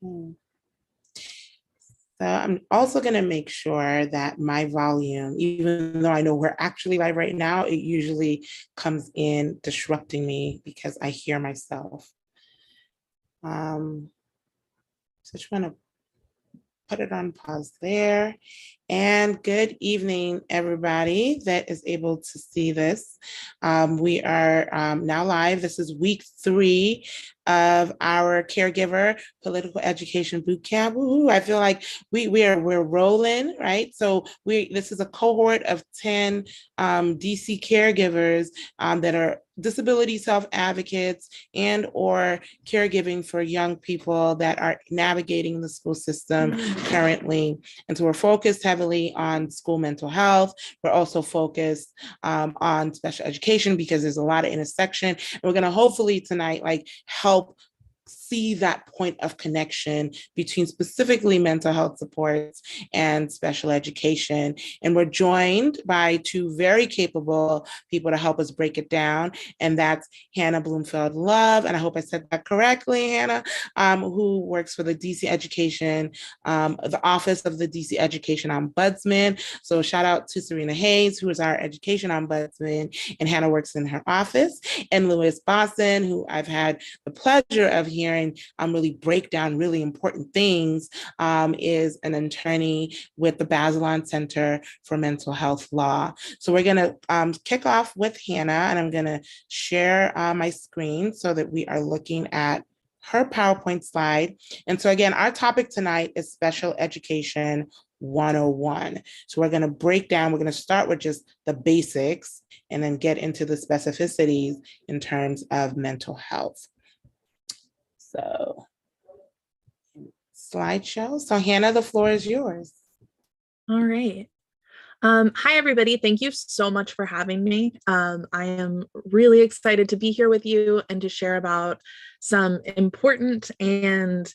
Hmm. So I'm also going to make sure that my volume, even though I know we're actually live right now, it usually comes in disrupting me because I hear myself. So I just want to put it on pause there. And good evening, everybody that is able to see this. We are now live. This is week 3 of our caregiver political education boot camp. Woo-hoo, I feel like we're rolling, right? So this is a cohort of 10 DC caregivers that are disability self-advocates and or caregiving for young people that are navigating the school system currently. And so we're focused heavily on school mental health. We're also focused on special education because there's a lot of intersection. And we're going to hopefully tonight help see that point of connection between specifically mental health supports and special education. And we're joined by 2 very capable people to help us break it down. And that's Hannah Blumenfeld-Love, and I hope I said that correctly, Hannah, who works for the DC Education, the Office of the DC Education Ombudsman. So shout out to Serena Hayes, who is our Education Ombudsman, and Hannah works in her office. And Lewis Bossin, who I've had the pleasure of hearing really break down really important things, is an attorney with the Bazelon Center for Mental Health Law. So we're going to kick off with Hannah, and I'm going to share my screen so that we are looking at her PowerPoint slide. And so again, our topic tonight is special education 101. So we're going to break down, we're going to start with just the basics and then get into the specificities in terms of mental health. So slideshow. So Hannah, the floor is yours. All right. Hi, everybody. Thank you so much for having me. I am really excited to be here with you and to share about some important and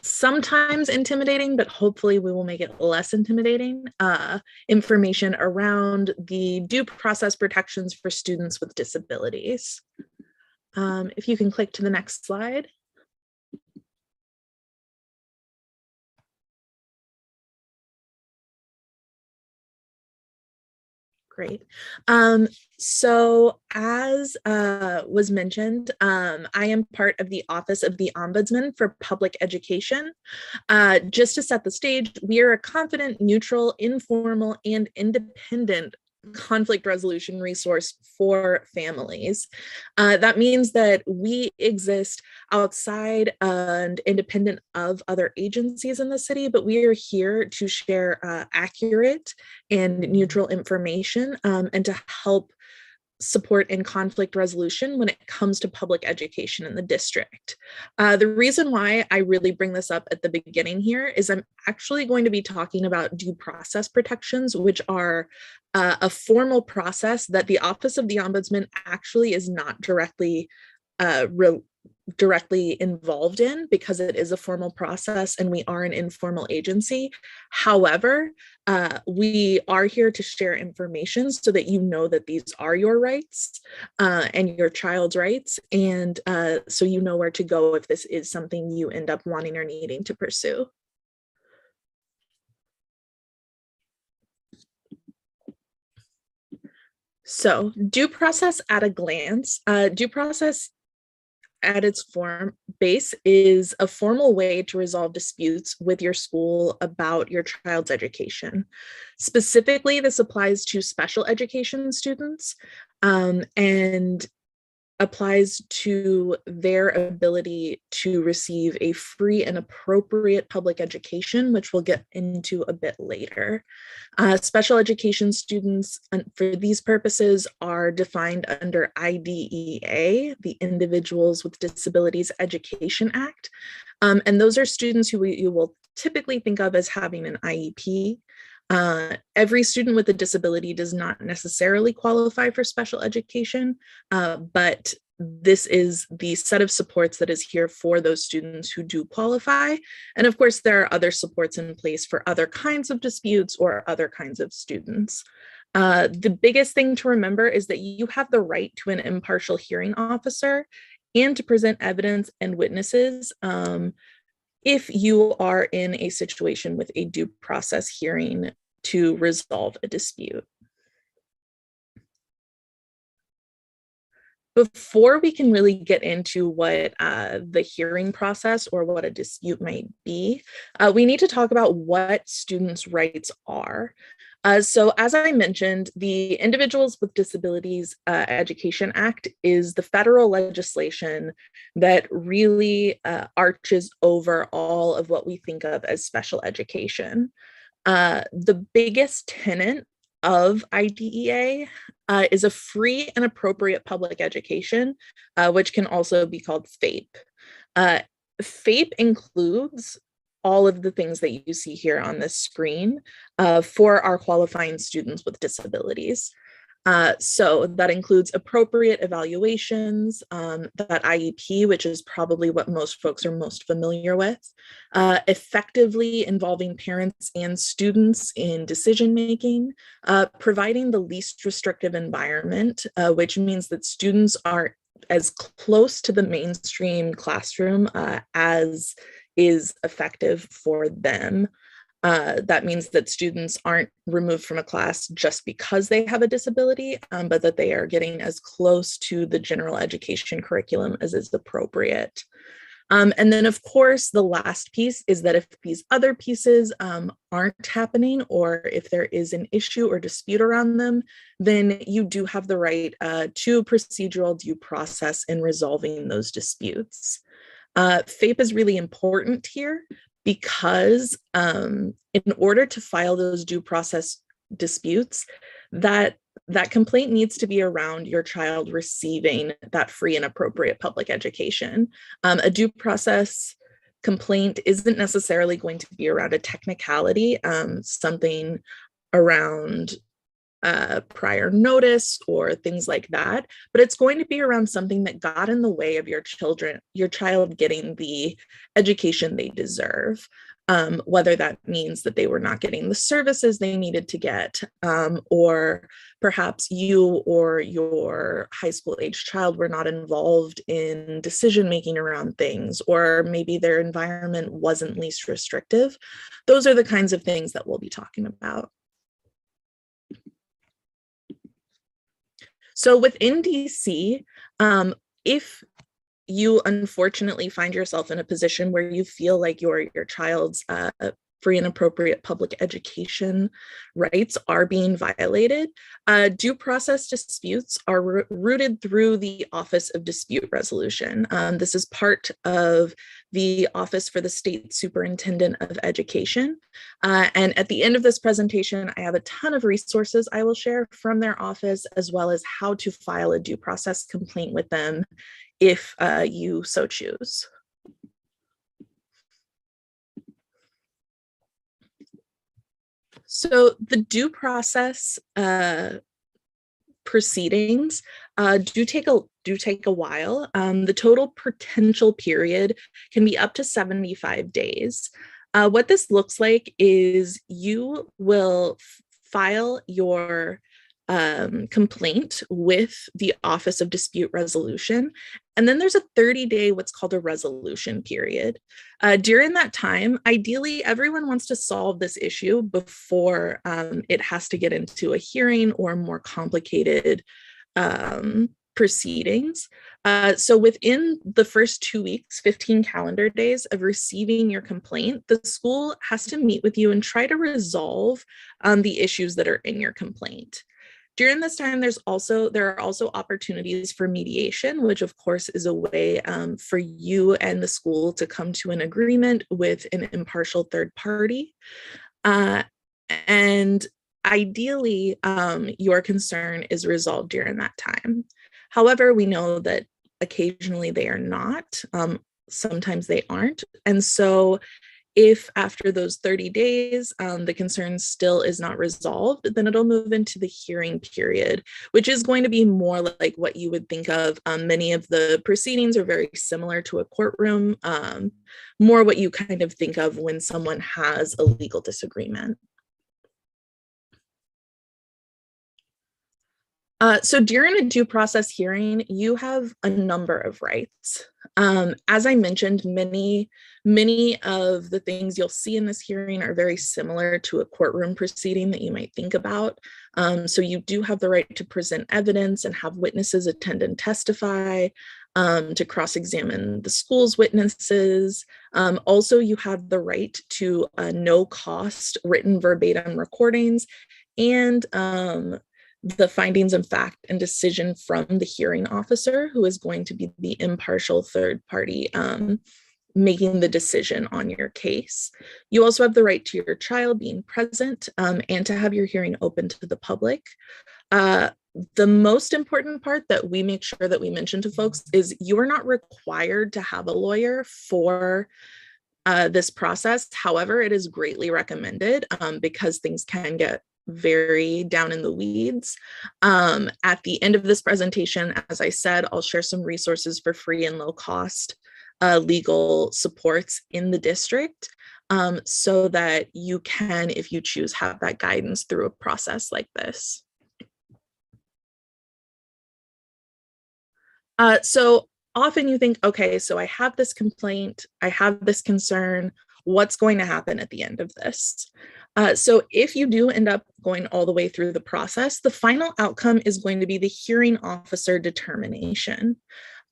sometimes intimidating, but hopefully we will make it less intimidating, information around the due process protections for students with disabilities. If you can click to the next slide. Great. So as was mentioned, I am part of the Office of the Ombudsman for Public Education. Just to set the stage, we are a confident, neutral, informal, and independent conflict resolution resource for families. That means that we exist outside and independent of other agencies in the city, but we are here to share accurate and neutral information and to help support in conflict resolution when it comes to public education in the district. The reason why I really bring this up at the beginning here is I'm actually going to be talking about due process protections, which are a formal process that the Office of the Ombudsman actually is not directly involved in because it is a formal process and we are an informal agency. However, we are here to share information so that you know that these are your rights and your child's rights, and so you know where to go if this is something you end up wanting or needing to pursue. So due process at a glance. Due process at its base is a formal way to resolve disputes with your school about your child's education. Specifically, this applies to special education students and applies to their ability to receive a free and appropriate public education, which we'll get into a bit later. Special education students, for these purposes, are defined under IDEA, the Individuals with Disabilities Education Act. And those are students who you will typically think of as having an IEP. Every student with a disability does not necessarily qualify for special education, but this is the set of supports that is here for those students who do qualify. And of course, there are other supports in place for other kinds of disputes or other kinds of students. The biggest thing to remember is that you have the right to an impartial hearing officer and to present evidence and witnesses if you are in a situation with a due process hearing to resolve a dispute. Before we can really get into what the hearing process or what a dispute might be, we need to talk about what students' rights are. So as I mentioned, the Individuals with Disabilities Education Act is the federal legislation that really arches over all of what we think of as special education. The biggest tenet of IDEA is a free and appropriate public education, which can also be called FAPE. FAPE includes all of the things that you see here on this screen for our qualifying students with disabilities. So that includes appropriate evaluations, that IEP, which is probably what most folks are most familiar with, effectively involving parents and students in decision-making, providing the least restrictive environment, which means that students are as close to the mainstream classroom as is effective for them. That means that students aren't removed from a class just because they have a disability, but that they are getting as close to the general education curriculum as is appropriate. And then, of course, the last piece is that if these other pieces aren't happening, or if there is an issue or dispute around them, then you do have the right to procedural due process in resolving those disputes. FAPE is really important here because in order to file those due process disputes, that complaint needs to be around your child receiving that free and appropriate public education. A due process complaint isn't necessarily going to be around a technicality, something around prior notice or things like that, but it's going to be around something that got in the way of your child getting the education they deserve. Whether that means that they were not getting the services they needed to get, or perhaps you or your high school age child were not involved in decision making around things, or maybe their environment wasn't least restrictive. Those are the kinds of things that we'll be talking about. So within DC, if you unfortunately find yourself in a position where you feel like your child's free and appropriate public education rights are being violated, due process disputes are routed through the Office of Dispute Resolution. This is part of the Office for the State Superintendent of Education. And at the end of this presentation, I have a ton of resources I will share from their office, as well as how to file a due process complaint with them if you so choose. So the due process proceedings do take a while. The total potential period can be up to 75 days. What this looks like is you will file your complaint with the Office of Dispute Resolution. And then there's a 30-day what's called a resolution period. During that time, ideally, everyone wants to solve this issue before it has to get into a hearing or more complicated proceedings. So within the first 2 weeks, 15 calendar days of receiving your complaint, the school has to meet with you and try to resolve the issues that are in your complaint. During this time, there are also opportunities for mediation, which of course is a way for you and the school to come to an agreement with an impartial third party. And ideally, your concern is resolved during that time. However, we know that occasionally they are not, sometimes they aren't. And so if after those 30 days, the concern still is not resolved, then it'll move into the hearing period, which is going to be more like what you would think of. Many of the proceedings are very similar to a courtroom, more what you kind of think of when someone has a legal disagreement. So during a due process hearing, you have a number of rights. As I mentioned, many of the things you'll see in this hearing are very similar to a courtroom proceeding that you might think about. So you do have the right to present evidence and have witnesses attend and testify, to cross-examine the school's witnesses. Also, you have the right to no-cost written verbatim recordings and the findings of fact and decision from the hearing officer, who is going to be the impartial third party making the decision on your case. You also have the right to your child being present and to have your hearing open to the public. The most important part that we make sure that we mention to folks is you are not required to have a lawyer for this process. However, it is greatly recommended because things can get very down in the weeds. At the end of this presentation, as I said, I'll share some resources for free and low cost legal supports in the district, so that you can, if you choose, have that guidance through a process like this. So often you think, okay, so I have this complaint, I have this concern, what's going to happen at the end of this? So if you do end up going all the way through the process, the final outcome is going to be the hearing officer determination.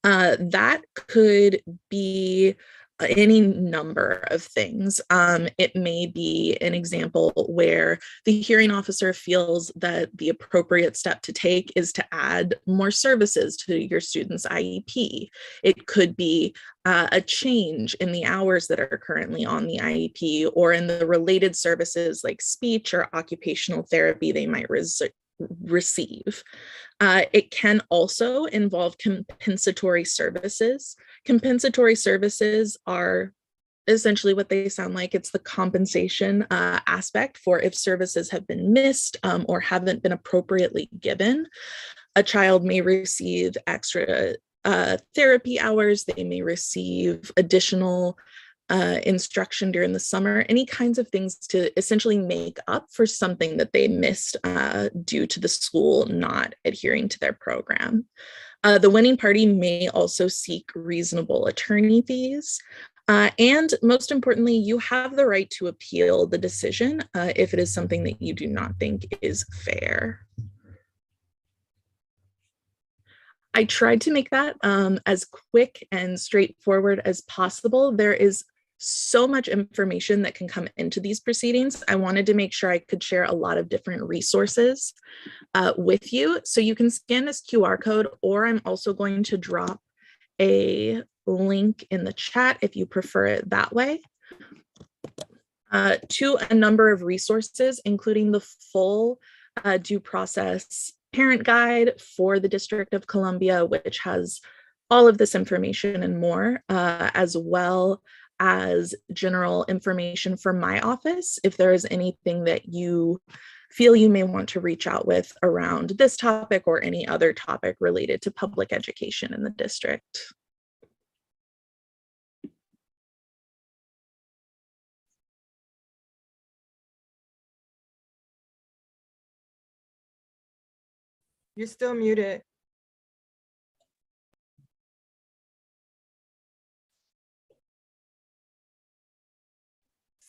That could be any number of things. It may be an example where the hearing officer feels that the appropriate step to take is to add more services to your student's IEP. It could be a change in the hours that are currently on the IEP or in the related services like speech or occupational therapy they might receive. It can also involve compensatory services. Compensatory services are essentially what they sound like. It's the compensation aspect for if services have been missed or haven't been appropriately given. A child may receive extra therapy hours. They may receive additional instruction during the summer, any kinds of things to essentially make up for something that they missed due to the school not adhering to their program. The winning party may also seek reasonable attorney fees. And most importantly, you have the right to appeal the decision if it is something that you do not think is fair. I tried to make that as quick and straightforward as possible. There is so much information that can come into these proceedings. I wanted to make sure I could share a lot of different resources with you. So you can scan this QR code, or I'm also going to drop a link in the chat if you prefer it that way, to a number of resources, including the full due process parent guide for the District of Columbia, which has all of this information and more, as well as general information for my office. If there is anything that you feel you may want to reach out with around this topic or any other topic related to public education in the district. You're still muted.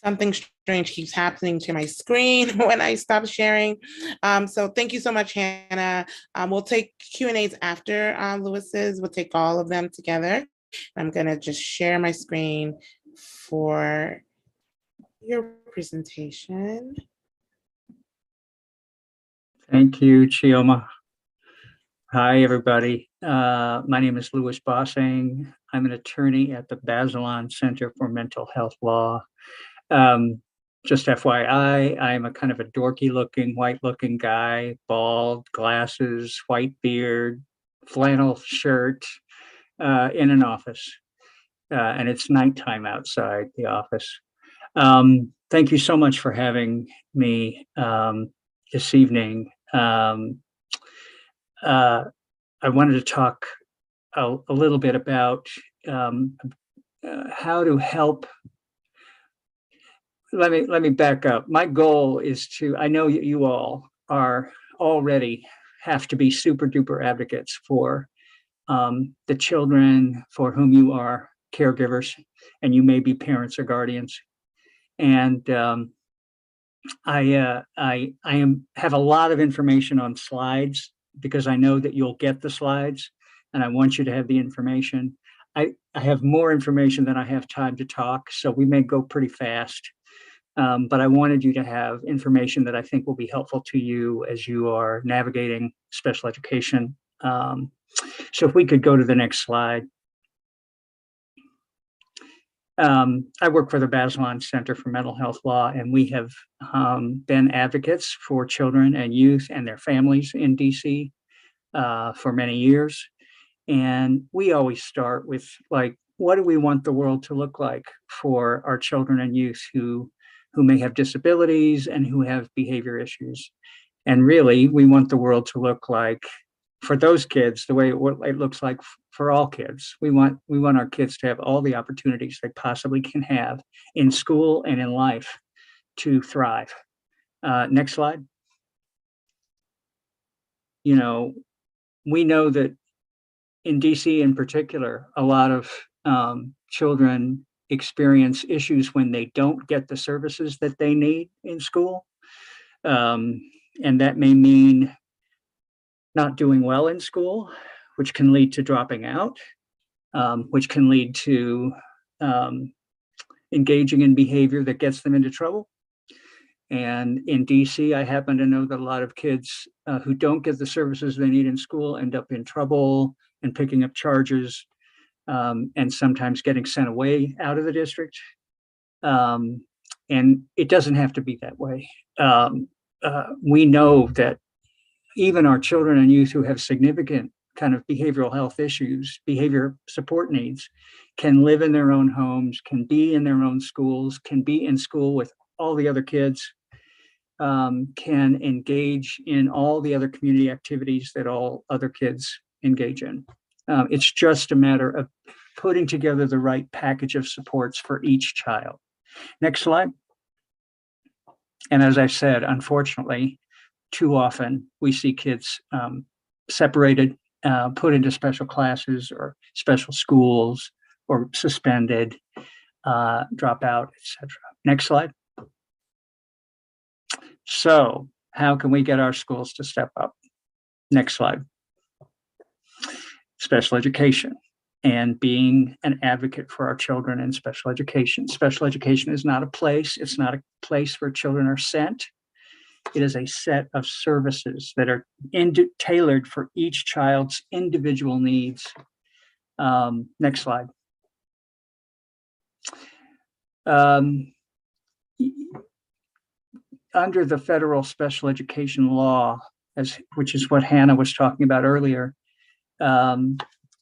Something strange keeps happening to my screen when I stop sharing. So thank you so much, Hannah. We'll take Q&As after Lewis's. We'll take all of them together. I'm gonna just share my screen for your presentation. Thank you, Chioma. Hi, everybody. My name is Lewis Bossin. I'm an attorney at the Bazelon Center for Mental Health Law. Just FYI, I'm a kind of a dorky looking, white looking guy, bald, glasses, white beard, flannel shirt, in an office. And it's nighttime outside the office. Thank you so much for having me this evening. I wanted to talk a little bit about how to help. Let me back up. My goal is to, I know you all are already have to be super duper advocates for the children for whom you are caregivers, and you may be parents or guardians. And I have a lot of information on slides because I know that you'll get the slides, and I want you to have the information. I have more information than I have time to talk, so we may go pretty fast. But I wanted you to have information that I think will be helpful to you as you are navigating special education. So if we could go to the next slide. I work for the Bazelon Center for Mental Health Law, and we have been advocates for children and youth and their families in DC for many years. And we always start with, like, what do we want the world to look like for our children and youth who may have disabilities and who have behavior issues? And really, we want the world to look like, for those kids, the way it looks like for all kids. We want our kids to have all the opportunities they possibly can have in school and in life to thrive. Next slide. You know, we know that in DC in particular, a lot of children experience issues when they don't get the services that they need in school. And that may mean not doing well in school, which can lead to dropping out, which can lead to engaging in behavior that gets them into trouble. And in DC, I happen to know that a lot of kids who don't get the services they need in school end up in trouble and picking up charges, and sometimes getting sent away out of the district. And it doesn't have to be that way. We know that even our children and youth who have significant kind of behavioral health issues, behavior support needs, can live in their own homes, can be in their own schools, can be in school with all the other kids, can engage in all the other community activities that all other kids engage in. It's just a matter of putting together the right package of supports for each child. Next slide. And as I said, unfortunately, too often we see kids separated, put into special classes or special schools, or suspended, drop out, etc. Next slide. So how can we get our schools to step up? Next slide. Special education and being an advocate for our children in special education. Special education is not a place. It's not a place where children are sent. It is a set of services that are tailored for each child's individual needs. Next slide. Under the federal special education law, which is what Hannah was talking about earlier,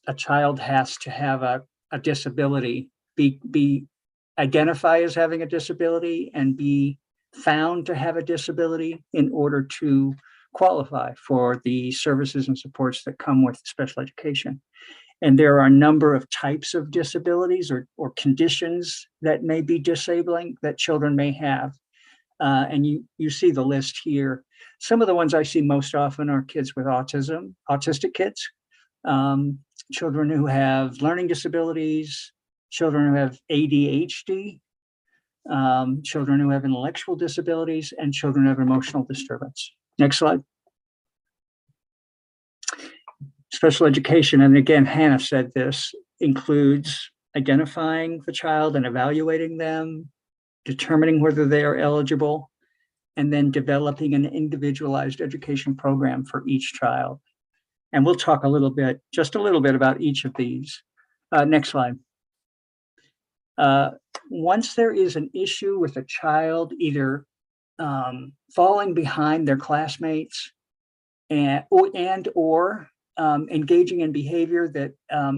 a child has to have a disability, identify as having a disability, and be found to have a disability in order to qualify for the services and supports that come with special education. And there are a number of types of disabilities or conditions that may be disabling that children may have. And you see the list here. Some of the ones I see most often are kids with autism, autistic kids, children who have learning disabilities, children who have ADHD, children who have intellectual disabilities, and children who have emotional disturbance. Next slide. Special education, and again, Hannah said this, includes identifying the child and evaluating them, determining whether they are eligible, and then developing an individualized education program for each child. And we'll talk just a little bit about each of these. Next slide. Once there is an issue with a child, either falling behind their classmates or engaging in behavior that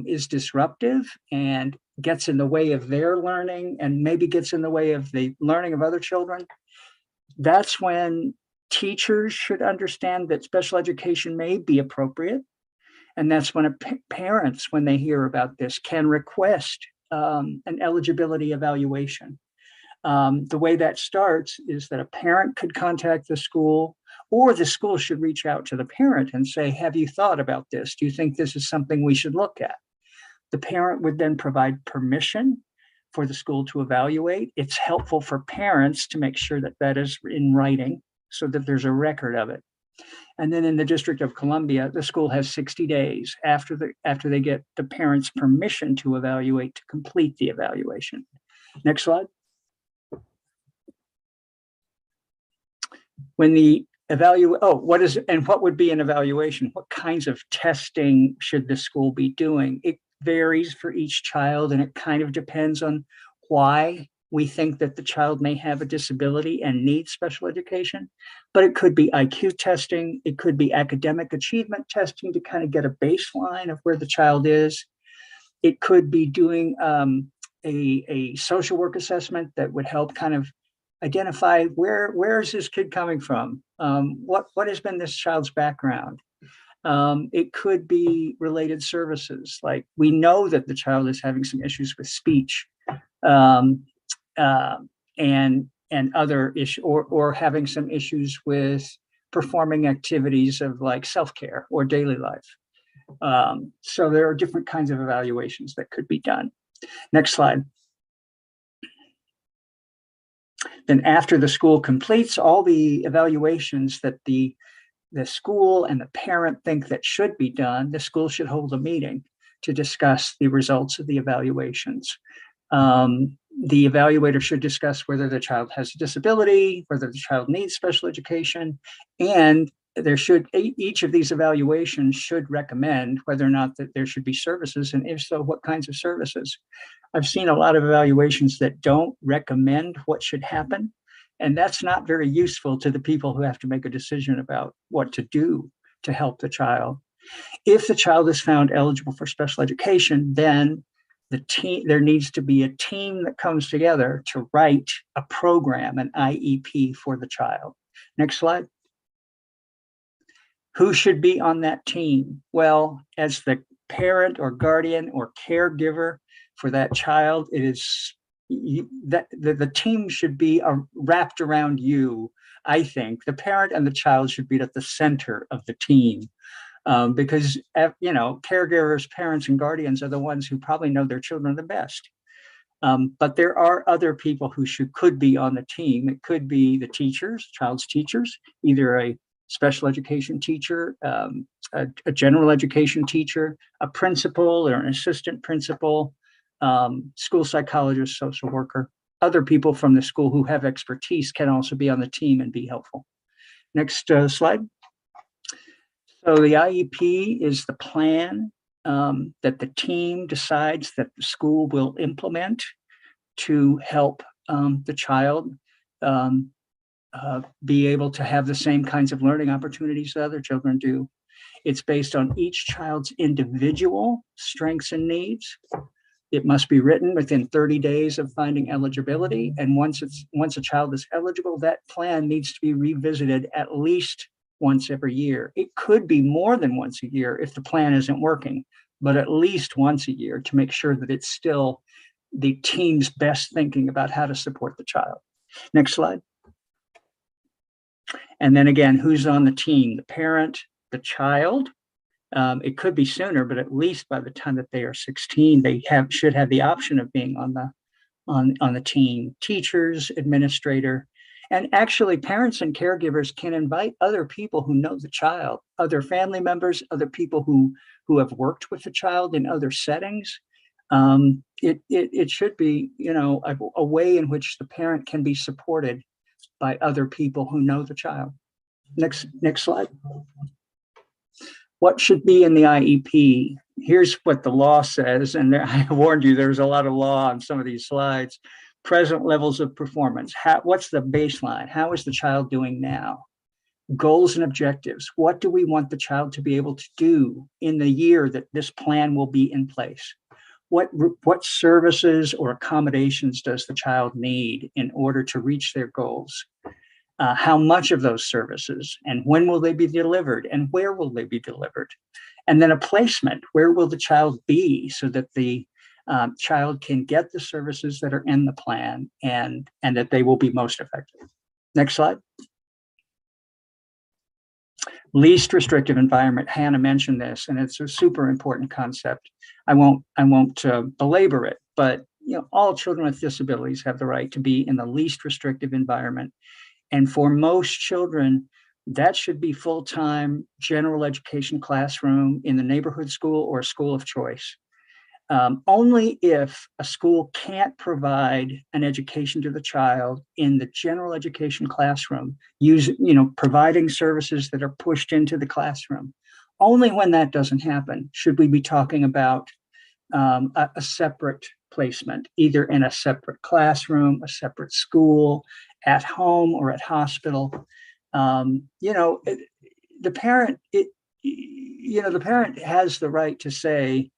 is disruptive and gets in the way of their learning and maybe gets in the way of the learning of other children, that's when teachers should understand that special education may be appropriate. And that's when parents, when they hear about this, can request an eligibility evaluation. The way that starts is that a parent could contact the school, or the school should reach out to the parent and say, have you thought about this? Do you think this is something we should look at? The parent would then provide permission for the school to evaluate. It's helpful for parents to make sure that that is in writing so that there's a record of it. And then in the District of Columbia, the school has 60 days after they get the parent's permission to evaluate to complete the evaluation. Next slide. When the what would be an evaluation? What kinds of testing should the school be doing? It varies for each child, and it kind of depends on why we think that the child may have a disability and needs special education. But it could be IQ testing. It could be academic achievement testing to kind of get a baseline of where the child is. It could be doing a social work assessment that would help kind of identify where is this kid coming from? What has been this child's background? It could be related services, like we know that the child is having some issues with speech and other issues, or having some issues with performing activities of like self-care or daily life. So there are different kinds of evaluations that could be done. Next slide. Then after the school completes all the evaluations that the school and the parent think that should be done, the school should hold a meeting to discuss the results of the evaluations. The evaluator should discuss whether the child has a disability, whether the child needs special education, and each of these evaluations should recommend whether or not that there should be services, and if so, what kinds of services. I've seen a lot of evaluations that don't recommend what should happen, and that's not very useful to the people who have to make a decision about what to do to help the child. If the child is found eligible for special education, then there needs to be a team that comes together to write a program, an IEP for the child. Next slide. Who should be on that team? Well, as the parent or guardian or caregiver for that child, it is that the team should be wrapped around you. I think the parent and the child should be at the center of the team. Because, caregivers, parents, and guardians are the ones who probably know their children the best. But there are other people who could be on the team. It could be the teachers, child's teachers, either a special education teacher, a general education teacher, a principal or an assistant principal, school psychologist, social worker. Other people from the school who have expertise can also be on the team and be helpful. Next slide. So the IEP is the plan that the team decides that the school will implement to help the child be able to have the same kinds of learning opportunities that other children do. It's based on each child's individual strengths and needs. It must be written within 30 days of finding eligibility. And once a child is eligible, that plan needs to be revisited at least once every year. It could be more than once a year if the plan isn't working, but at least once a year to make sure that it's still the team's best thinking about how to support the child. Next slide. And then again, who's on the team? The parent, the child. It could be sooner, but at least by the time that they are 16, they should have the option of being on the team. Teachers, administrator. And actually, parents and caregivers can invite other people who know the child, other family members, other people who have worked with the child in other settings. It should be, a way in which the parent can be supported by other people who know the child. Next slide. What should be in the IEP? Here's what the law says, and I warned you there's a lot of law on some of these slides. Present levels of performance. What's the baseline? How is the child doing now? Goals and objectives. What do we want the child to be able to do in the year that this plan will be in place? What services or accommodations does the child need in order to reach their goals? How much of those services, and when will they be delivered, and where will they be delivered? And then a placement. Where will the child be so that the child can get the services that are in the plan and that they will be most effective. Next slide. Least restrictive environment. Hannah mentioned this, and it's a super important concept. I won't belabor it, but all children with disabilities have the right to be in the least restrictive environment. And for most children, that should be full-time general education classroom in the neighborhood school or school of choice. Only if a school can't provide an education to the child in the general education classroom, providing services that are pushed into the classroom, only when that doesn't happen should we be talking about a separate placement, either in a separate classroom, a separate school, at home, or at hospital. The parent, the parent has the right to say,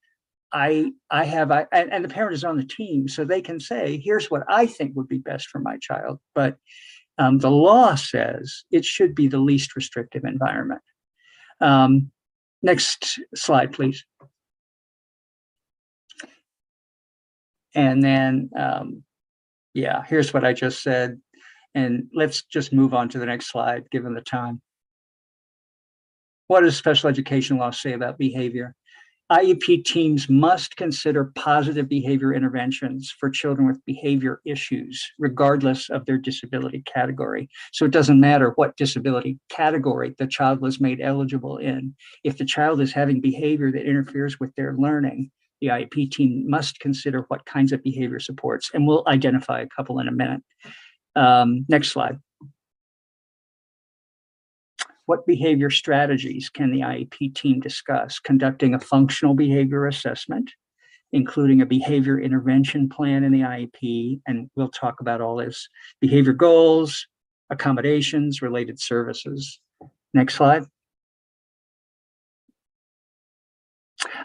and the parent is on the team, so they can say, here's what I think would be best for my child. But the law says it should be the least restrictive environment. Next slide, please. And then, here's what I just said. And let's just move on to the next slide, given the time. What does special education law say about behavior? IEP teams must consider positive behavior interventions for children with behavior issues, regardless of their disability category. So it doesn't matter what disability category the child was made eligible in. If the child is having behavior that interferes with their learning, the IEP team must consider what kinds of behavior supports, and we'll identify a couple in a minute. Next slide. What behavior strategies can the IEP team discuss? Conducting a functional behavior assessment, including a behavior intervention plan in the IEP, and we'll talk about all this. Behavior goals, accommodations, related services. Next slide.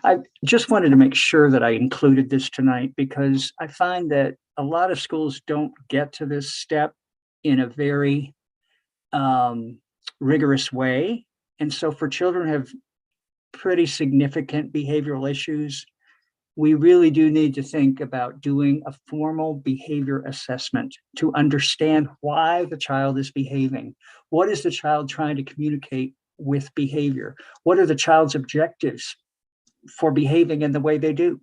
I just wanted to make sure that I included this tonight because I find that a lot of schools don't get to this step in a very rigorous way. And so for children who have pretty significant behavioral issues, we really do need to think about doing a formal behavior assessment to understand why the child is behaving. What is the child trying to communicate with behavior? What are the child's objectives for behaving in the way they do?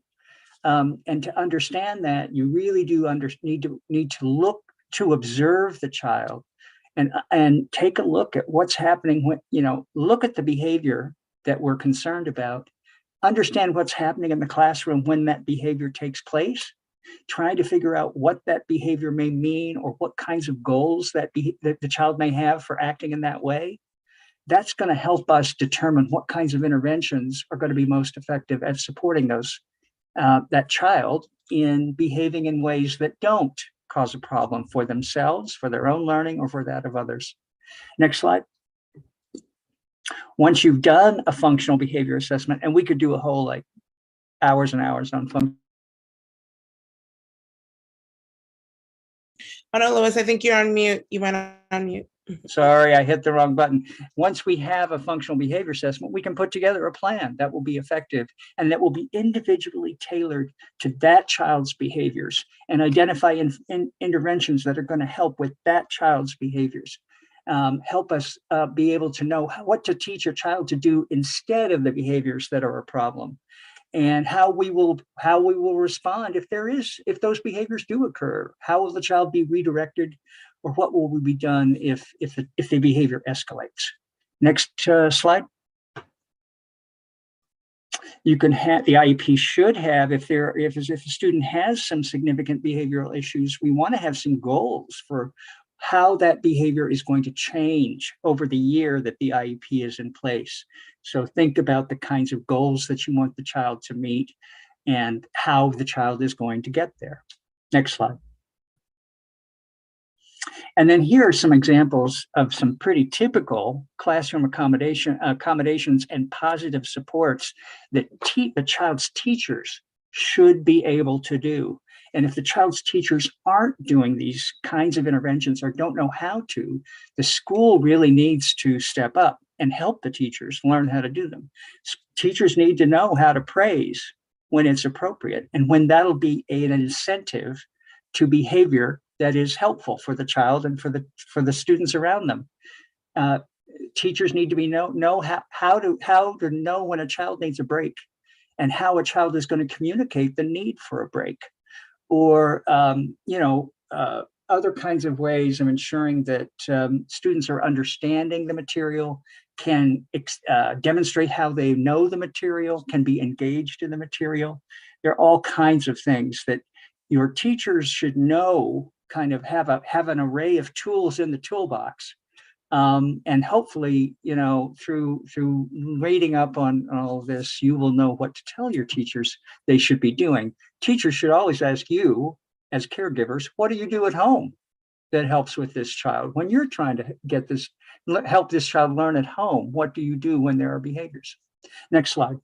And to understand that, you really do need to look to observe the child and take a look at what's happening when, look at the behavior that we're concerned about, understand what's happening in the classroom when that behavior takes place, trying to figure out what that behavior may mean or what kinds of goals that the child may have for acting in that way. That's going to help us determine what kinds of interventions are going to be most effective at supporting that child in behaving in ways that don't cause a problem for themselves, for their own learning, or for that of others. Next slide. Once you've done a functional behavior assessment, and we could do a whole hours and hours on function. Oh no, Lewis, I think you're on mute. You went on mute. Sorry, I hit the wrong button. Once we have a functional behavior assessment, we can put together a plan that will be effective and that will be individually tailored to that child's behaviors and identify interventions that are going to help with that child's behaviors. Help us be able to know what to teach a child to do instead of the behaviors that are a problem, and how we will respond if those behaviors do occur. How will the child be redirected, or what will be done if the behavior escalates? Next slide. You can have the IEP should have, if a student has some significant behavioral issues, we want to have some goals for how that behavior is going to change over the year that the IEP is in place. So think about the kinds of goals that you want the child to meet and how the child is going to get there. Next slide. And then here are some examples of some pretty typical classroom accommodations and positive supports that the child's teachers should be able to do. And if the child's teachers aren't doing these kinds of interventions or don't know how to, the school really needs to step up and help the teachers learn how to do them. Teachers need to know how to praise when it's appropriate, and when that'll be an incentive to behavior that is helpful for the child and for the students around them. Teachers need to know how to know when a child needs a break, and how a child is going to communicate the need for a break, or other kinds of ways of ensuring that students are understanding the material, can demonstrate how they know the material, can be engaged in the material. There are all kinds of things that your teachers should know, kind of have an array of tools in the toolbox. And hopefully, through reading up on all of this, you will know what to tell your teachers they should be doing. Teachers should always ask you, as caregivers, what do you do at home that helps with this child? When you're trying to help this child learn at home, what do you do when there are behaviors? Next slide.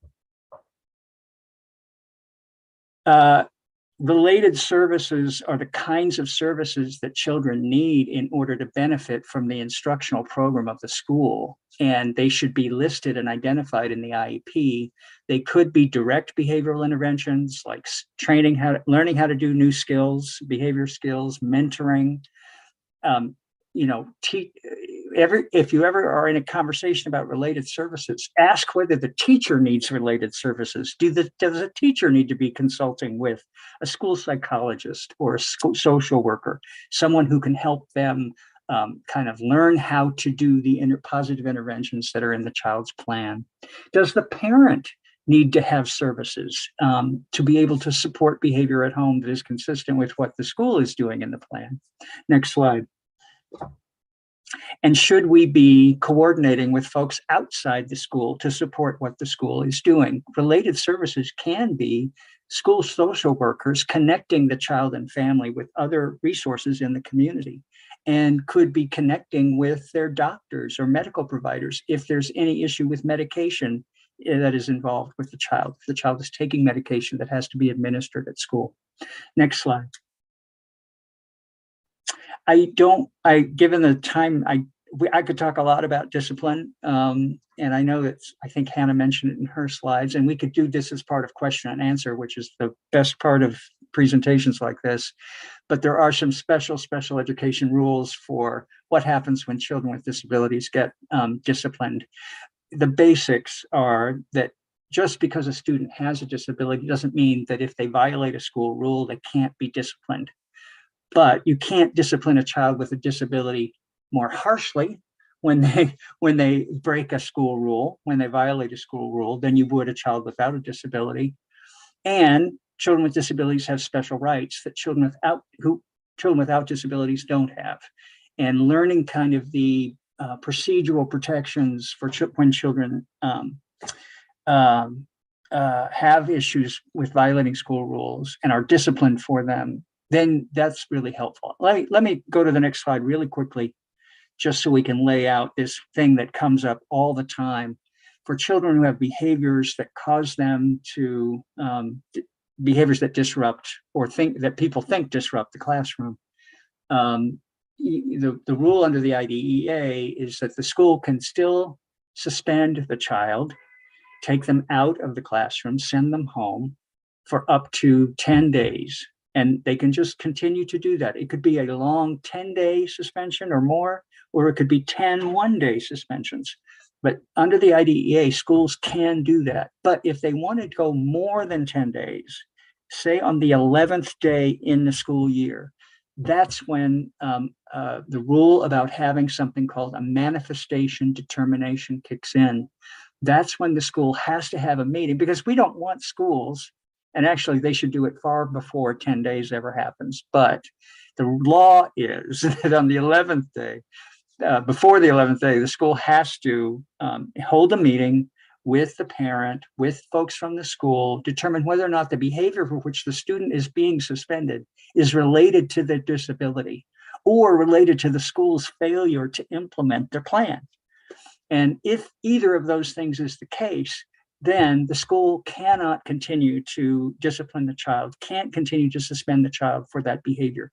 Related services are the kinds of services that children need in order to benefit from the instructional program of the school, and they should be listed and identified in the IEP. They could be direct behavioral interventions like learning how to do new skills, behavior skills, mentoring. If you ever are in a conversation about related services, ask whether the teacher needs related services. Does a teacher need to be consulting with a school psychologist or a social worker, someone who can help them kind of learn how to do the positive interventions that are in the child's plan? Does the parent need to have services to be able to support behavior at home that is consistent with what the school is doing in the plan? Next slide. And should we be coordinating with folks outside the school to support what the school is doing? Related services can be school social workers connecting the child and family with other resources in the community, and could be connecting with their doctors or medical providers if there's any issue with medication that is involved with the child. If the child is taking medication that has to be administered at school. Next slide. Given the time, I could talk a lot about discipline, and I know I think Hannah mentioned it in her slides, and we could do this as part of question and answer, which is the best part of presentations like this. But there are some special education rules for what happens when children with disabilities get disciplined. The basics are that just because a student has a disability doesn't mean that if they violate a school rule, they can't be disciplined. But you can't discipline a child with a disability more harshly when they break a school rule, when they violate a school rule, than you would a child without a disability. And children with disabilities have special rights that children without disabilities don't have. And learning kind of the procedural protections for when children have issues with violating school rules and are disciplined for them, then that's really helpful. Let me go to the next slide really quickly, just so we can lay out this thing that comes up all the time for children who have behaviors that cause them to behaviors that disrupt or that people think disrupt the classroom. The rule under the IDEA is that the school can still suspend the child, take them out of the classroom, send them home for up to 10 days. And they can just continue to do that. It could be a long 10-day suspension or more, or it could be 10 one-day suspensions. But under the IDEA, schools can do that. But if they want to go more than 10 days, say on the 11th day in the school year, that's when the rule about having something called a manifestation determination kicks in. That's when the school has to have a meeting, because we don't want schools, and actually they should do it far before 10 days ever happens. But the law is that on the 11th day, before the 11th day, the school has to hold a meeting with the parent, with folks from the school, determine whether or not the behavior for which the student is being suspended is related to their disability or related to the school's failure to implement their plan. And if either of those things is the case, then the school cannot continue to discipline the child, can't continue to suspend the child for that behavior.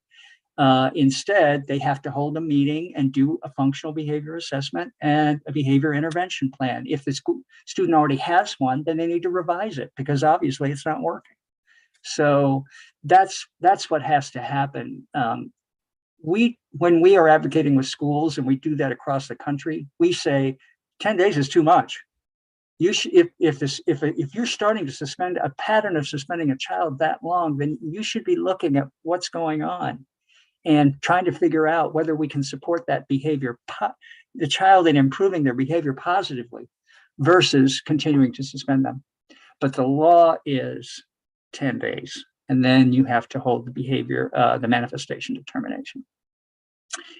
Instead, they have to hold a meeting and do a functional behavior assessment and a behavior intervention plan. If the student already has one, then they need to revise it because obviously it's not working. So that's what has to happen. When we are advocating with schools, and we do that across the country, we say 10 days is too much. You should, if you're starting to suspend a pattern of suspending a child that long, then you should be looking at what's going on and trying to figure out whether we can support that behavior, the child, in improving their behavior positively versus continuing to suspend them. But the law is 10 days, and then you have to hold the behavior, the manifestation determination.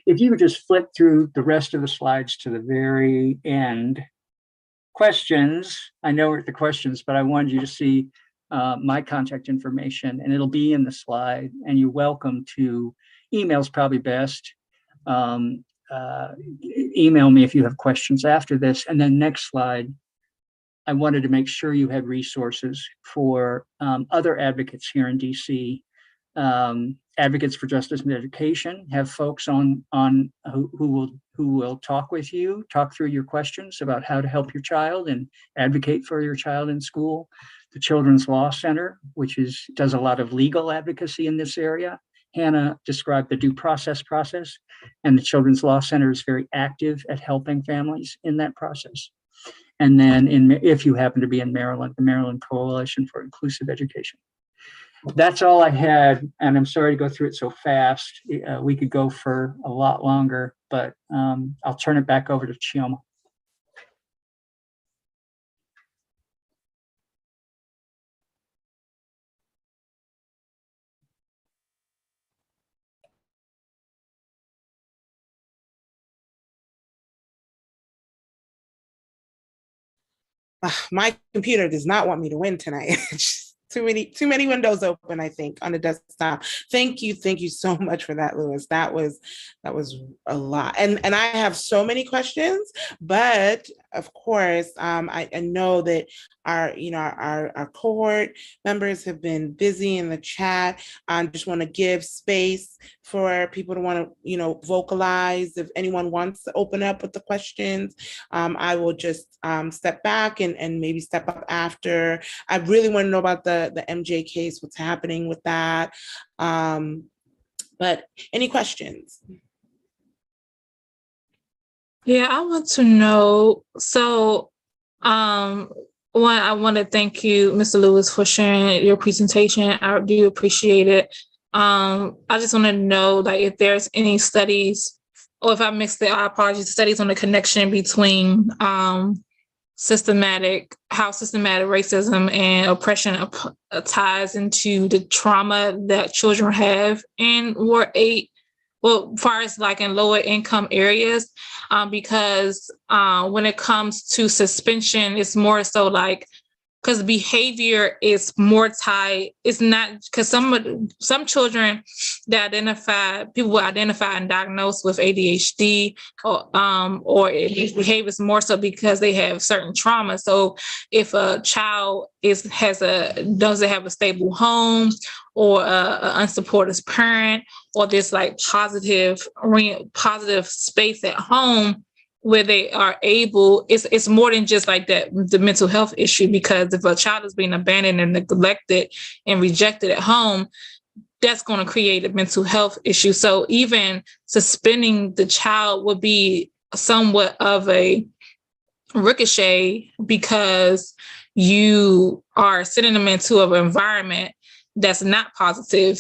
If you would just flip through the rest of the slides to the very end. Questions, I know we're at the questions, but I wanted you to see my contact information, and it'll be in the slide, and you're welcome to email's probably best. Email me if you have questions after this. And then next slide, I wanted to make sure you had resources for other advocates here in DC. Advocates for Justice in Education have folks on who will talk with you, talk through your questions about how to help your child and advocate for your child in school. The Children's Law Center, which does a lot of legal advocacy in this area. Hannah described the due process, and the Children's Law Center is very active at helping families in that process. And then if you happen to be in Maryland, the Maryland Coalition for Inclusive Education. That's all I had, and I'm sorry to go through it so fast. We could go for a lot longer, but I'll turn it back over to Chioma. My computer does not want me to win tonight. Too many windows open, I think, on the desktop. Thank you so much for that, Lewis. That was a lot, and I have so many questions, but of course, I know that our cohort members have been busy in the chat. I just want to give space for people to want to vocalize. If anyone wants to open up with the questions, I will just step back and maybe step up after. I really want to know about the MJ case, what's happening with that. But any questions? Yeah, I want to know. So, one, I want to thank you, Mr. Lewis, for sharing your presentation. I do appreciate it. I just want to know, like, if there's any studies, or if I missed it, I apologize, studies on the connection between systematic racism and oppression ties into the trauma that children have in Ward 8. Well, as far as like in lower income areas, because when it comes to suspension, it's more so like, because behavior is more tied. It's not, because some children that people identify and diagnosed with ADHD or behaviors more so because they have certain trauma. So if a child doesn't have a stable home, or an unsupportive parent, or this like positive space at home where they are able, it's more than just like that, the mental health issue, because if a child is being abandoned and neglected and rejected at home, that's going to create a mental health issue. So even suspending the child would be somewhat of a ricochet, because you are sending them into an environment that's not positive.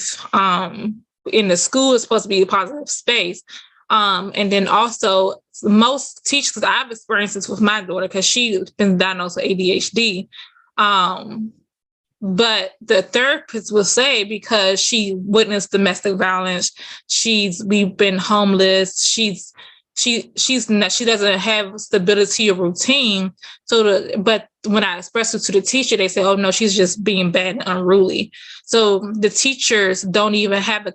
In the school, it's supposed to be a positive space. And then also most teachers, I've experienced this with my daughter because she's been diagnosed with ADHD. But the therapist will say, because she witnessed domestic violence, we've been homeless, she doesn't have stability or routine. But when I expressed it to the teacher, they say, oh no, she's just being bad and unruly. So the teachers don't even have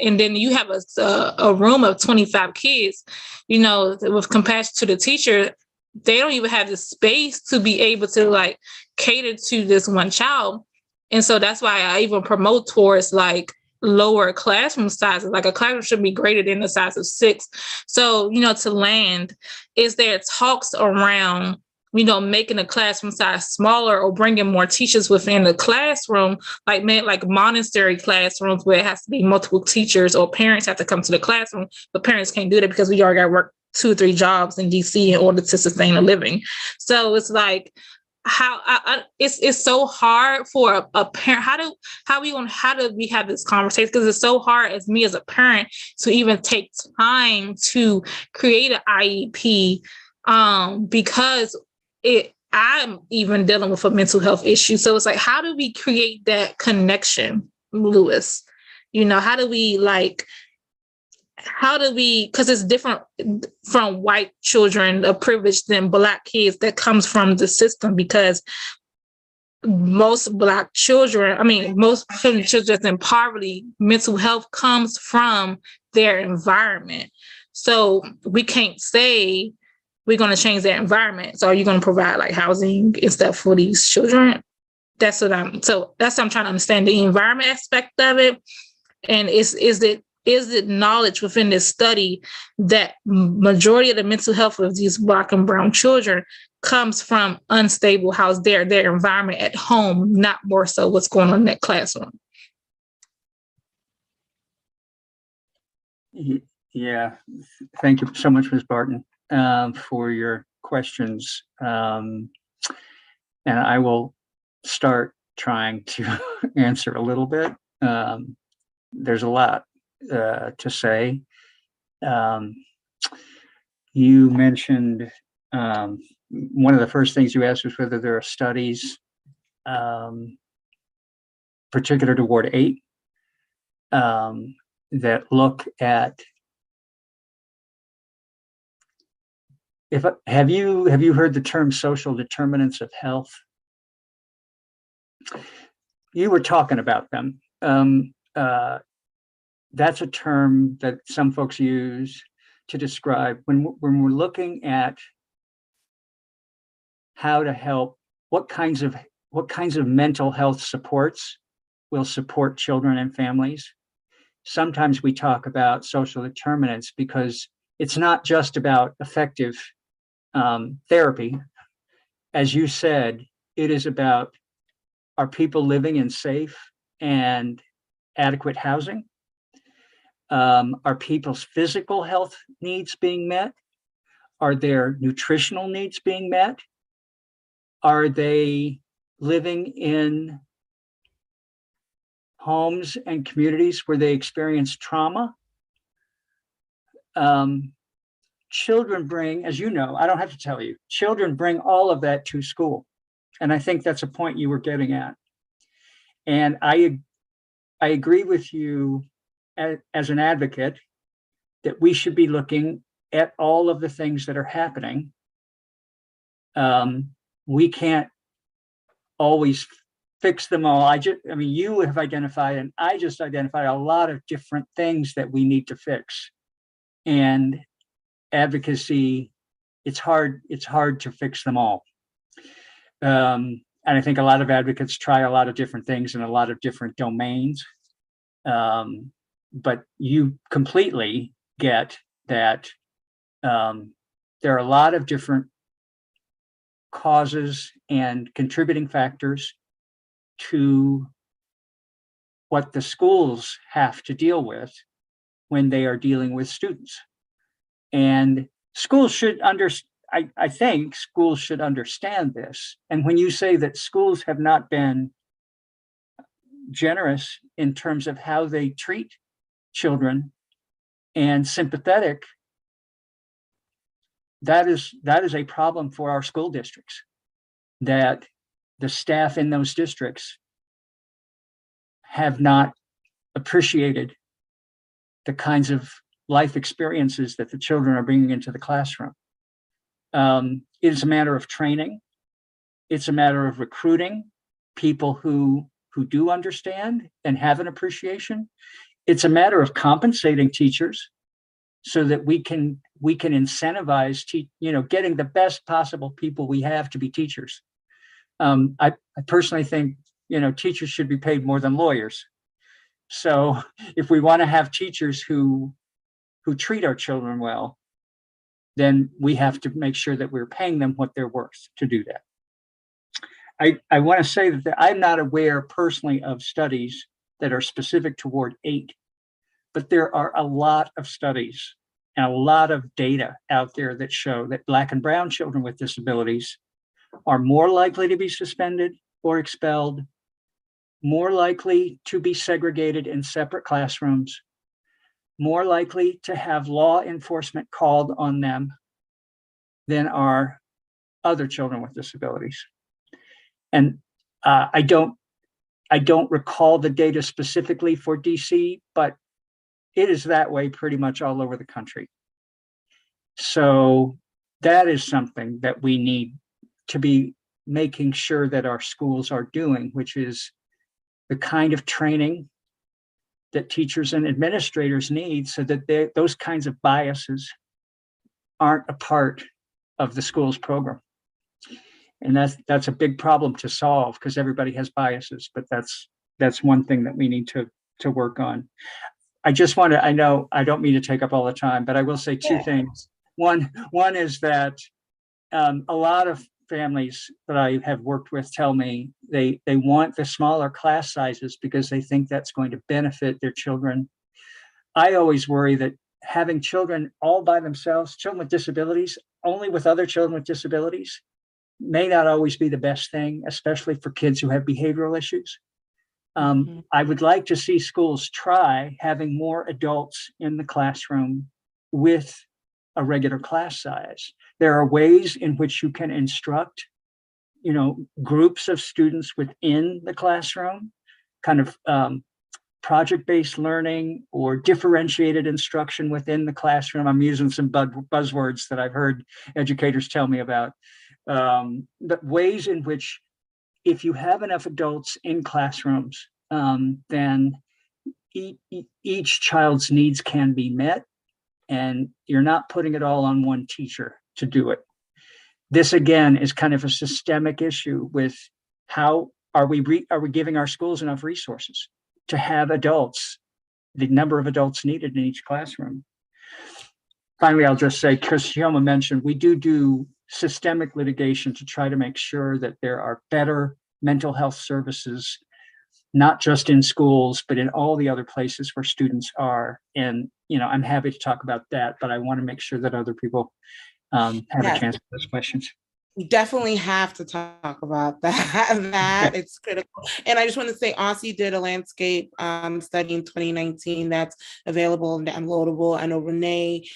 and then you have a room of 25 kids, with compassion to the teacher, they don't even have the space to be able to like cater to this one child. And so that's why I even promote towards like lower classroom sizes. Like a classroom should be greater than the size of 6. So, to land, is there talks around, making the classroom size smaller or bringing more teachers within the classroom, like monastery classrooms where it has to be multiple teachers or parents have to come to the classroom, but parents can't do that because we already got to work 2 or 3 jobs in DC in order to sustain a living. So it's like, it's so hard for a parent. How do we have this conversation? Because it's so hard as me as a parent to even take time to create an IEP, because I'm even dealing with a mental health issue. So it's like, how do we create that connection, Lewis? How do we because it's different from white children of privilege than Black kids that comes from the system, because most Black children, most children in poverty, mental health comes from their environment. So we can't say we're going to change their environment. So are you going to provide like housing and stuff for these children? That's what I'm trying to understand, the environment aspect of it. And is it knowledge within this study that majority of the mental health of these Black and brown children comes from unstable house, their environment at home, not more so what's going on in that classroom? Yeah, thank you so much, Ms. Barton, for your questions. And I will start trying to answer a little bit. There's a lot to say. You mentioned one of the first things you asked was whether there are studies particular to Ward 8 that look at. Have you heard the term social determinants of health? You were talking about them. That's a term that some folks use to describe when we're looking at how to help, what kinds of mental health supports will support children and families. Sometimes we talk about social determinants because it's not just about effective therapy. As you said, it is about, are people living in safe and adequate housing? Are people's physical health needs being met? Are their nutritional needs being met? Are they living in homes and communities where they experience trauma? Children bring, as you know, I don't have to tell you, children bring all of that to school. And I think that's a point you were getting at. And I agree with you as an advocate that we should be looking at all of the things that are happening. We can't always fix them all. You have identified, and I just identified a lot of different things that we need to fix. And advocacy, it's hard to fix them all. And I think a lot of advocates try a lot of different things in a lot of different domains. But you completely get that there are a lot of different causes and contributing factors to what the schools have to deal with when they are dealing with students. And schools should I think schools should understand this. And when you say that schools have not been generous in terms of how they treat children and sympathetic, that is a problem for our school districts, that the staff in those districts have not appreciated the kinds of life experiences that the children are bringing into the classroom. It is a matter of training. It's a matter of recruiting people who do understand and have an appreciation. It's a matter of compensating teachers so that we can incentivize getting the best possible people we have to be teachers. I personally think teachers should be paid more than lawyers. So if we want to have teachers who treat our children well, then we have to make sure that we're paying them what they're worth to do that. I want to say that I'm not aware personally of studies that are specific toward 8, but there are a lot of studies and a lot of data out there that show that Black and brown children with disabilities are more likely to be suspended or expelled, more likely to be segregated in separate classrooms, more likely to have law enforcement called on them than are other children with disabilities. And I don't recall the data specifically for DC, but it is that way pretty much all over the country. So that is something that we need to be making sure that our schools are doing, which is the kind of training that teachers and administrators need so that those kinds of biases aren't a part of the school's program. And that's a big problem to solve because everybody has biases, but that's one thing that we need to work on. I just want to, I know I don't mean to take up all the time, but I will say two things. One is that a lot of families that I have worked with tell me they want the smaller class sizes because they think that's going to benefit their children. I always worry that having children all by themselves, children with disabilities, only with other children with disabilities, may not always be the best thing, especially for kids who have behavioral issues. I would like to see schools try having more adults in the classroom with a regular class size. There are ways in which you can instruct, groups of students within the classroom, kind of project-based learning or differentiated instruction within the classroom. I'm using some buzzwords that I've heard educators tell me about. But ways in which, if you have enough adults in classrooms, then each child's needs can be met, and you're not putting it all on one teacher to do it. This again is kind of a systemic issue with how are we giving our schools enough resources to have adults, the number of adults needed in each classroom. Finally, I'll just say, because Chioma mentioned, we do systemic litigation to try to make sure that there are better mental health services, not just in schools, but in all the other places where students are. And, I'm happy to talk about that, but I want to make sure that other people have a chance for those questions. We definitely have to talk about that. It's critical. And I just want to say, Aussie did a landscape study in 2019 that's available and downloadable. I know Renee,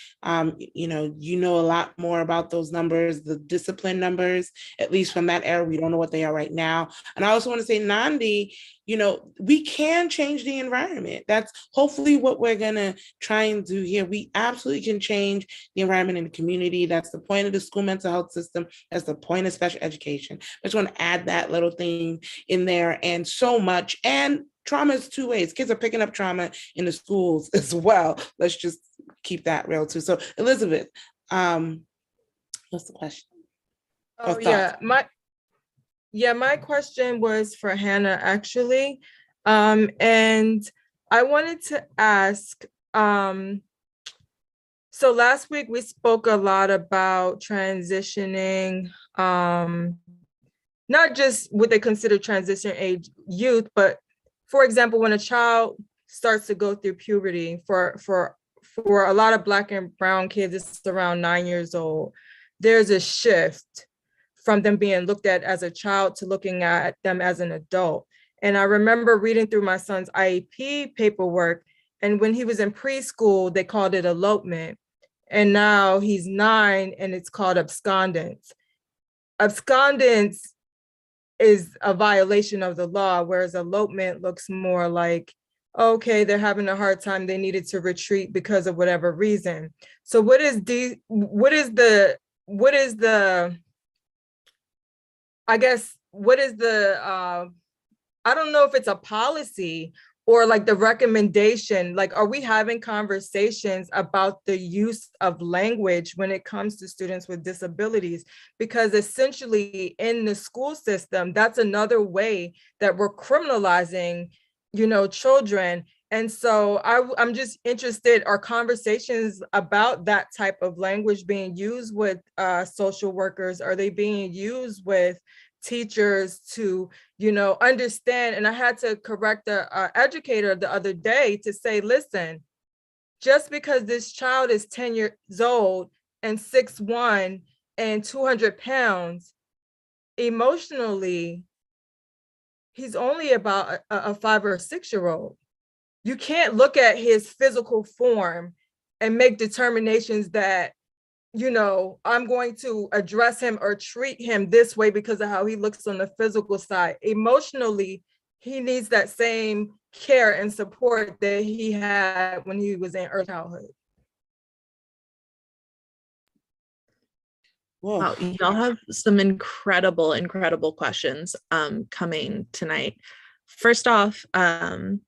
you know a lot more about those numbers, the discipline numbers, at least from that era. We don't know what they are right now. And I also want to say, Nandi, we can change the environment. That's hopefully what we're going to try and do here. We absolutely can change the environment in the community. That's the point of the school mental health system. That's the point of special education. I just want to add that little thing in there, and so much. And trauma is two ways. Kids are picking up trauma in the schools as well. Let's just keep that real too. So Elizabeth, what's the question? Oh yeah, my question was for Hannah, actually. And I wanted to ask, so last week we spoke a lot about transitioning, not just what they consider transition age youth, but for example, when a child starts to go through puberty, for a lot of Black and brown kids, it's around 9 years old, there's a shift from them being looked at as a child to looking at them as an adult. And I remember reading through my son's IEP paperwork, and when he was in preschool, they called it elopement. And now he's 9 and it's called abscondence. Abscondence is a violation of the law, whereas elopement looks more like, okay, they're having a hard time, they needed to retreat because of whatever reason. So what is the I don't know if it's a policy or like the recommendation, like, are we having conversations about the use of language when it comes to students with disabilities? Because essentially in the school system, that's another way that we're criminalizing, children. And so I'm just interested, are conversations about that type of language being used with social workers? Are they being used with teachers to, understand? And I had to correct the educator the other day to say, listen, just because this child is 10 years old and 6'1" and 200 pounds, emotionally, he's only about a 5 or 6-year-old. You can't look at his physical form and make determinations that, I'm going to address him or treat him this way because of how he looks on the physical side. Emotionally, he needs that same care and support that he had when he was in early childhood. Whoa. Wow, y'all have some incredible, incredible questions coming tonight. First off, I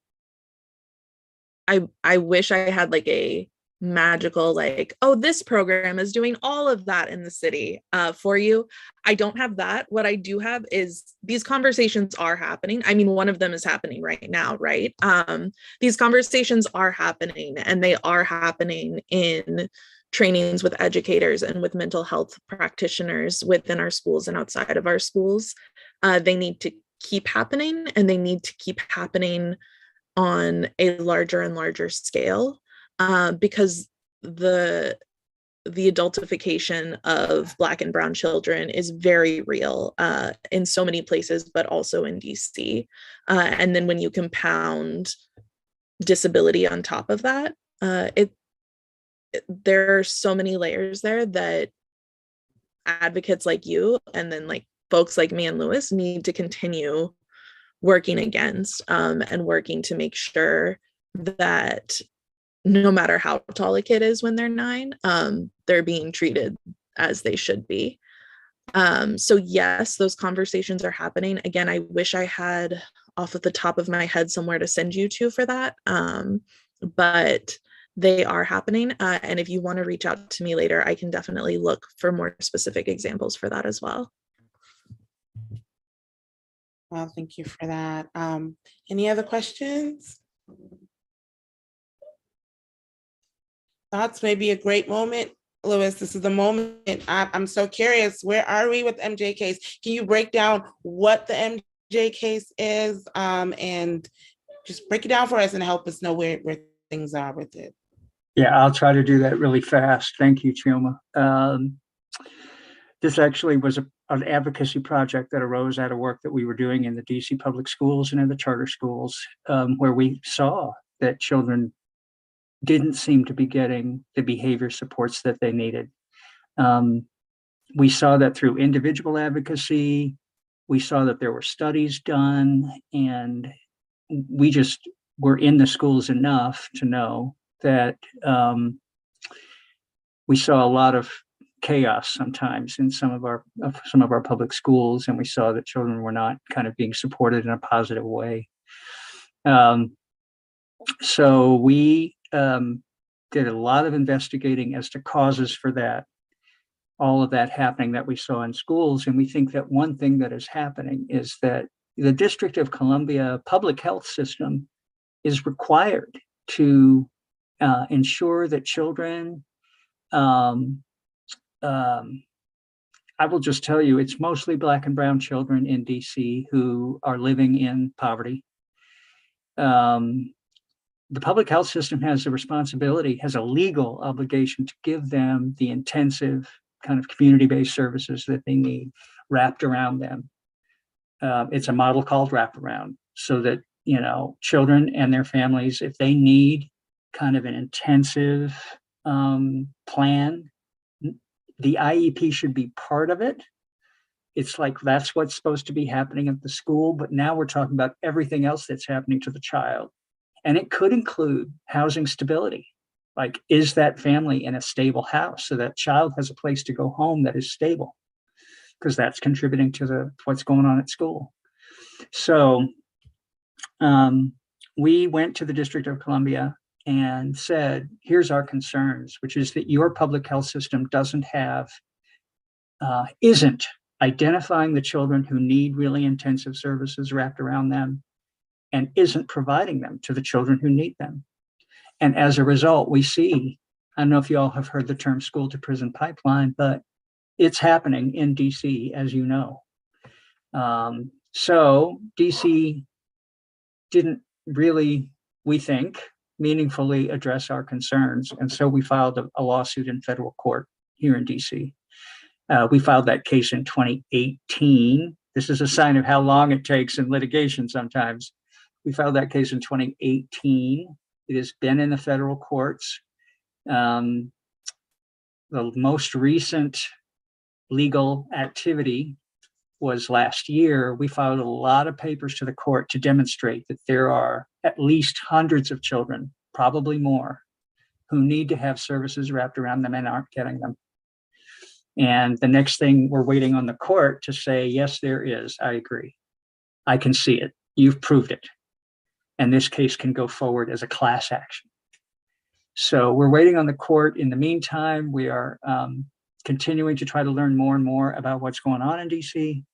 wish I had like a magical, like, oh, this program is doing all of that in the city for you. I don't have that. What I do have is these conversations are happening. I mean, one of them is happening right now, right? These conversations are happening, and they are happening in trainings with educators and with mental health practitioners within our schools and outside of our schools. They need to keep happening, and they need to keep happening on a larger and larger scale, because the adultification of Black and Brown children is very real in so many places, but also in DC. And then when you compound disability on top of that, there are so many layers there that advocates like you, and then like folks like me and Lewis, need to continue working against and working to make sure that no matter how tall a kid is when they're 9, they're being treated as they should be. So yes, those conversations are happening. Again, I wish I had off of the top of my head somewhere to send you to for that, but they are happening. And if you want to reach out to me later, I can definitely look for more specific examples for that as well. Well, thank you for that. Any other questions? Thoughts? May be a great moment. Lewis, this is the moment. I'm so curious. Where are we with MJ case? Can you break down what the MJ case is, and just break it down for us and help us know where things are with it? Yeah, I'll try to do that really fast. Thank you, Chioma. This actually was an advocacy project that arose out of work that we were doing in the DC public schools and in the charter schools, where we saw that children didn't seem to be getting the behavior supports that they needed. We saw that through individual advocacy. We saw that there were studies done, and we just were in the schools enough to know that we saw a lot of chaos sometimes in some of our public schools, and we saw that children were not kind of being supported in a positive way. So we did a lot of investigating as to causes for that, all of that happening that we saw in schools. And we think that one thing that is happening is that the District of Columbia public health system is required to ensure that children, I will just tell you, it's mostly Black and Brown children in DC who are living in poverty. The public health system has a responsibility, has a legal obligation to give them the intensive kind of community-based services that they need wrapped around them. It's a model called wraparound, so that, children and their families, if they need kind of an intensive plan, the IEP should be part of it. It's like that's what's supposed to be happening at the school, but now we're talking about everything else that's happening to the child. And it could include housing stability. Like, is that family in a stable house so that child has a place to go home that is stable? Because that's contributing to what's going on at school. So we went to the District of Columbia and said, here's our concerns, which is that your public health system isn't identifying the children who need really intensive services wrapped around them, and isn't providing them to the children who need them. And as a result, we see, I don't know if you all have heard the term school to prison pipeline, but it's happening in DC, as you know. So DC didn't really, we think, meaningfully address our concerns. And so we filed a lawsuit in federal court here in DC. We filed that case in 2018. This is a sign of how long it takes in litigation sometimes. We filed that case in 2018. It has been in the federal courts. The most recent legal activity was last year. We filed a lot of papers to the court to demonstrate that there are at least hundreds of children, probably more, who need to have services wrapped around them and aren't getting them. And the next thing, we're waiting on the court to say, yes, there is. I agree. I can see it. You've proved it. And this case can go forward as a class action. So we're waiting on the court. In the meantime, we are continuing to try to learn more and more about what's going on in DC.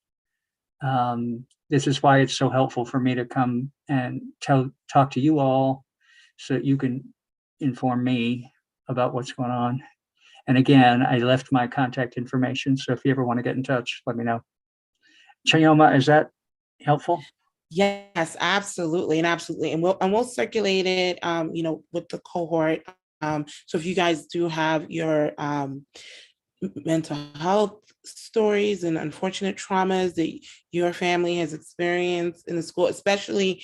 This is why it's so helpful for me to come and talk to you all so that you can inform me about what's going on. And again, I left my contact information. So if you ever want to get in touch, let me know. Chioma, is that helpful? Yes, absolutely. And we'll circulate it, with the cohort. So if you guys do have your mental health stories and unfortunate traumas that your family has experienced in the school, especially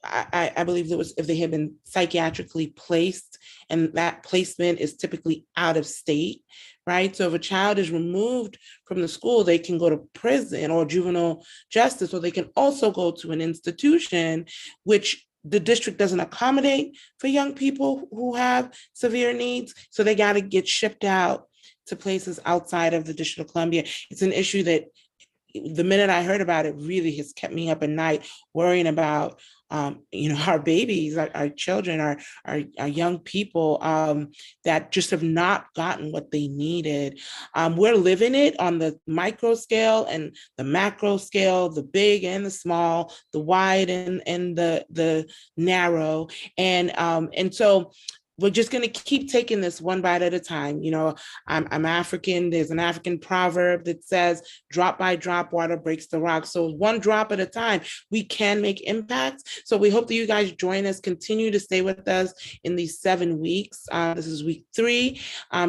I believe it was if they had been psychiatrically placed, and that placement is typically out of state, right? So if a child is removed from the school, they can go to prison or juvenile justice, or they can also go to an institution, which the district doesn't accommodate for young people who have severe needs. So they got to get shipped out to places outside of the District of Columbia. It's an issue that the minute I heard about it really has kept me up at night worrying about, our babies, our children, our young people that just have not gotten what they needed. We're living it on the micro scale and the macro scale, the big and the small, the wide and the narrow. And so we're just going to keep taking this one bite at a time. I'm African. There's an African proverb that says, drop by drop, water breaks the rock. So one drop at a time, we can make impacts. So we hope that you guys join us, continue to stay with us in these 7 weeks. This is week 3.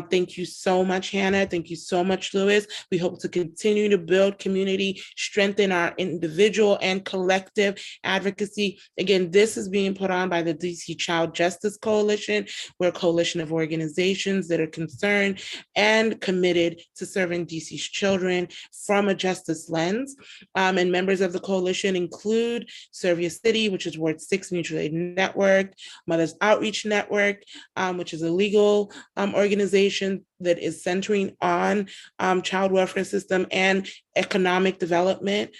Thank you so much, Hannah. Thank you so much, Lewis. We hope to continue to build community, strengthen our individual and collective advocacy. Again, this is being put on by the DC Child Justice Coalition. We're a coalition of organizations that are concerned and committed to serving DC's children from a justice lens. And members of the coalition include Serve Your City, which is Ward 6 Mutual Aid Network, Mothers Outreach Network, which is a legal organization that is centering on child welfare system and economic development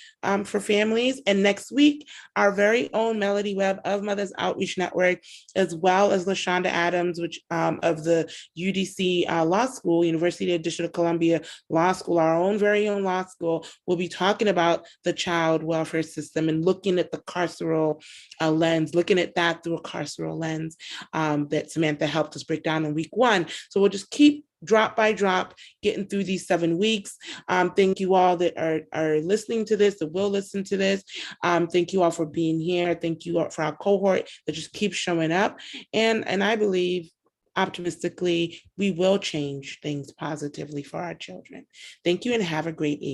for families. And next week, our very own Melody Webb of Mothers Outreach Network, as well as LaShonda Adams, which of the UDC Law School, University of District of Columbia Law School, our own very own law school, will be talking about the child welfare system and looking at the carceral lens, looking at that through a carceral lens that Samantha helped us break down in week 1. So we'll just keep drop by drop, getting through these 7 weeks. Thank you all that are listening to this, that will listen to this. Thank you all for being here. Thank you all for our cohort that just keeps showing up. And I believe optimistically, we will change things positively for our children. Thank you and have a great evening.